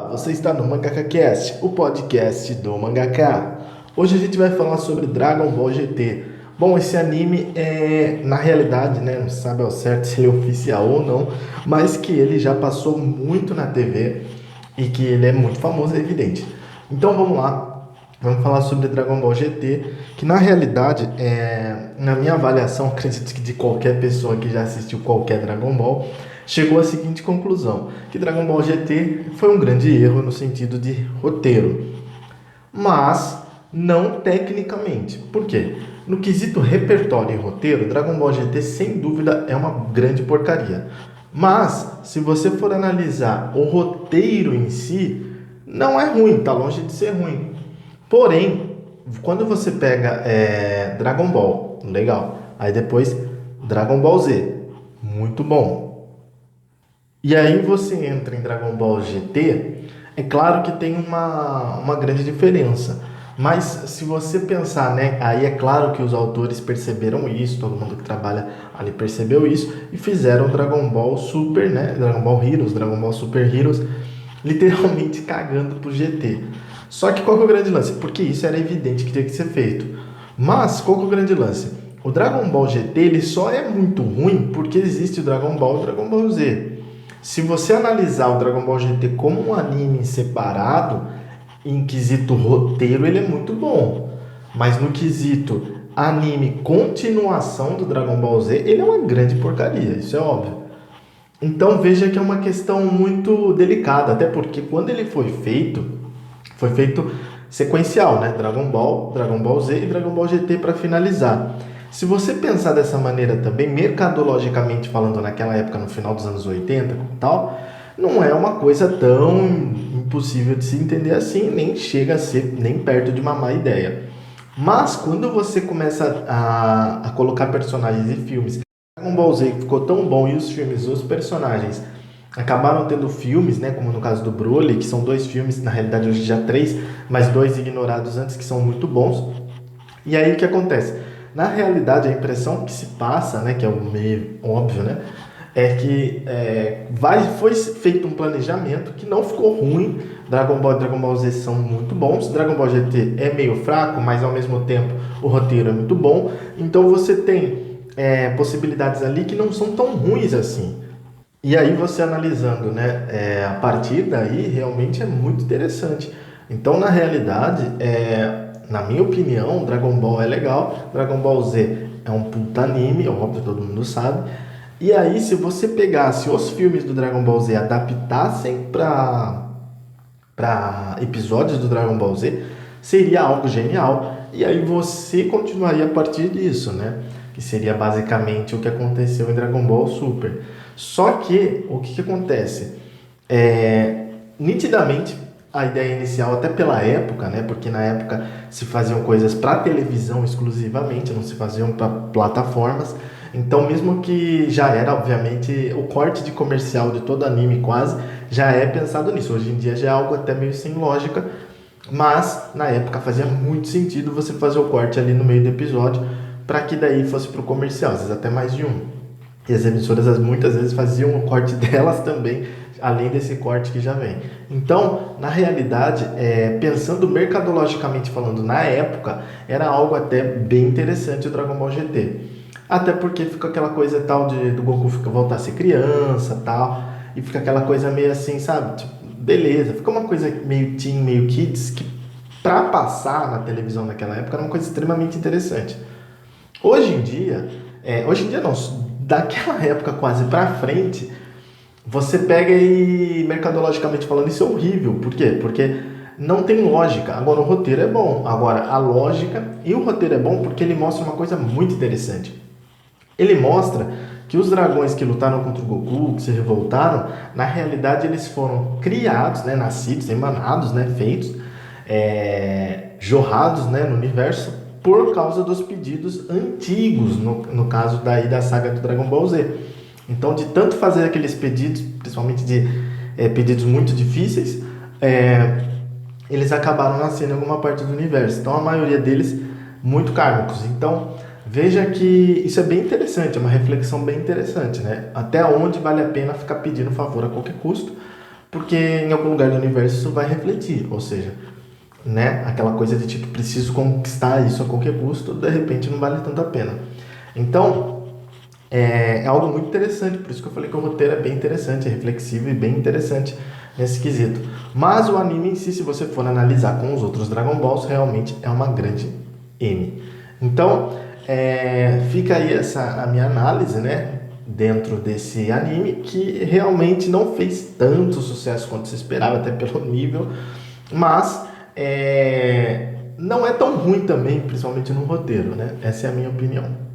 Você está no Mangaka Cast, o podcast do mangaka. Hoje a gente vai falar sobre Dragon Ball GT. Bom, esse anime na realidade, né, não se sabe ao certo se ele é oficial ou não, mas que ele já passou muito na TV e que ele é muito famoso, é evidente. Então vamos lá, vamos falar sobre Dragon Ball GT, que na realidade, na minha avaliação, acredito que de qualquer pessoa que já assistiu qualquer Dragon Ball, chegou à seguinte conclusão, que Dragon Ball GT foi um grande erro no sentido de roteiro, mas não tecnicamente. Por quê? No quesito repertório e roteiro, Dragon Ball GT sem dúvida é uma grande porcaria. Mas, se você for analisar o roteiro em si, não é ruim, tá longe de ser ruim. Porém, quando você pega Dragon Ball, legal. Aí depois Dragon Ball Z, muito bom. E aí você entra em Dragon Ball GT, é claro que tem uma grande diferença. Mas se você pensar, né, aí é claro que os autores perceberam isso, todo mundo que trabalha ali percebeu isso e fizeram Dragon Ball Super, né, Dragon Ball Heroes, Dragon Ball Super Heroes, literalmente cagando pro GT. Só que qual que é o grande lance? Porque isso era evidente que tinha que ser feito. Mas qual que é o grande lance? O Dragon Ball GT ele só é muito ruim porque existe o Dragon Ball e o Dragon Ball Z. Se você analisar o Dragon Ball GT como um anime separado, em quesito roteiro ele é muito bom. Mas no quesito anime continuação do Dragon Ball Z, ele é uma grande porcaria, isso é óbvio. Então veja que é uma questão muito delicada, até porque quando ele foi feito sequencial, né? Dragon Ball Z e Dragon Ball GT para finalizar. Se você pensar dessa maneira também, mercadologicamente falando, naquela época, no final dos anos 80 e tal, não é uma coisa tão impossível de se entender assim, nem chega a ser nem perto de uma má ideia. Mas quando você começa a colocar personagens e filmes, Dragon Ball Z ficou tão bom e os filmes, os personagens acabaram tendo filmes, né, como no caso do Broly, que são dois filmes, na realidade hoje já três, mas dois ignorados antes que são muito bons. E aí o que acontece? Na realidade a impressão que se passa, né, que é o meio óbvio, né, é que foi feito um planejamento que não ficou ruim. Dragon Ball e Dragon Ball Z são muito bons. Dragon Ball GT é meio fraco, mas ao mesmo tempo o roteiro é muito bom. Então você tem possibilidades ali que não são tão ruins assim. E aí você analisando, né, a partir daí realmente é muito interessante. Então na realidade, na minha opinião, Dragon Ball é legal, Dragon Ball Z é um puta anime, óbvio, todo mundo sabe. E aí se você pegasse os filmes do Dragon Ball Z e adaptassem para episódios do Dragon Ball Z, seria algo genial. E aí você continuaria a partir disso, né? Que seria basicamente o que aconteceu em Dragon Ball Super. Só que, o que acontece? Nitidamente, a ideia inicial, até pela época, né? Porque na época se faziam coisas para televisão exclusivamente, não se faziam para plataformas. Então, mesmo que já era, obviamente, o corte de comercial de todo anime quase, já é pensado nisso. Hoje em dia já é algo até meio sem lógica, mas na época fazia muito sentido você fazer o corte ali no meio do episódio para que daí fosse pro comercial, às vezes até mais de um. E as emissoras muitas vezes faziam o corte delas também, além desse corte que já vem. Então, na realidade, pensando mercadologicamente falando, na época, era algo até bem interessante o Dragon Ball GT. Até porque fica aquela coisa tal do Goku voltar a ser criança tal, e fica aquela coisa meio assim, sabe? Tipo, beleza, fica uma coisa meio teen, meio kids, que pra passar na televisão naquela época era uma coisa extremamente interessante. Hoje em dia não, daquela época quase pra frente, você pega e, mercadologicamente falando, isso é horrível. Por quê? Porque não tem lógica. Agora, o roteiro é bom. Agora, a lógica e o roteiro é bom porque ele mostra uma coisa muito interessante. Ele mostra que os dragões que lutaram contra o Goku, que se revoltaram, na realidade eles foram criados, né, nascidos, emanados, né, feitos, jorrados, né, no universo por causa dos pedidos antigos, no caso daí da saga do Dragon Ball Z. Então, de tanto fazer aqueles pedidos, principalmente de pedidos muito difíceis, eles acabaram nascendo em alguma parte do universo. Então, a maioria deles muito kármicos. Então, veja que isso é bem interessante, é uma reflexão bem interessante, né? Até onde vale a pena ficar pedindo favor a qualquer custo, porque em algum lugar do universo isso vai refletir, ou seja, né, aquela coisa de tipo, preciso conquistar isso a qualquer custo, de repente não vale tanto a pena. Então, é algo muito interessante, por isso que eu falei que o roteiro é bem interessante, é reflexivo e bem interessante nesse quesito. Mas o anime em si, se você for analisar com os outros Dragon Balls, realmente é uma grande M. Então, fica aí a minha análise, né, dentro desse anime, que realmente não fez tanto sucesso quanto se esperava, até pelo nível, mas não é tão ruim também, principalmente no roteiro, né? Essa é a minha opinião.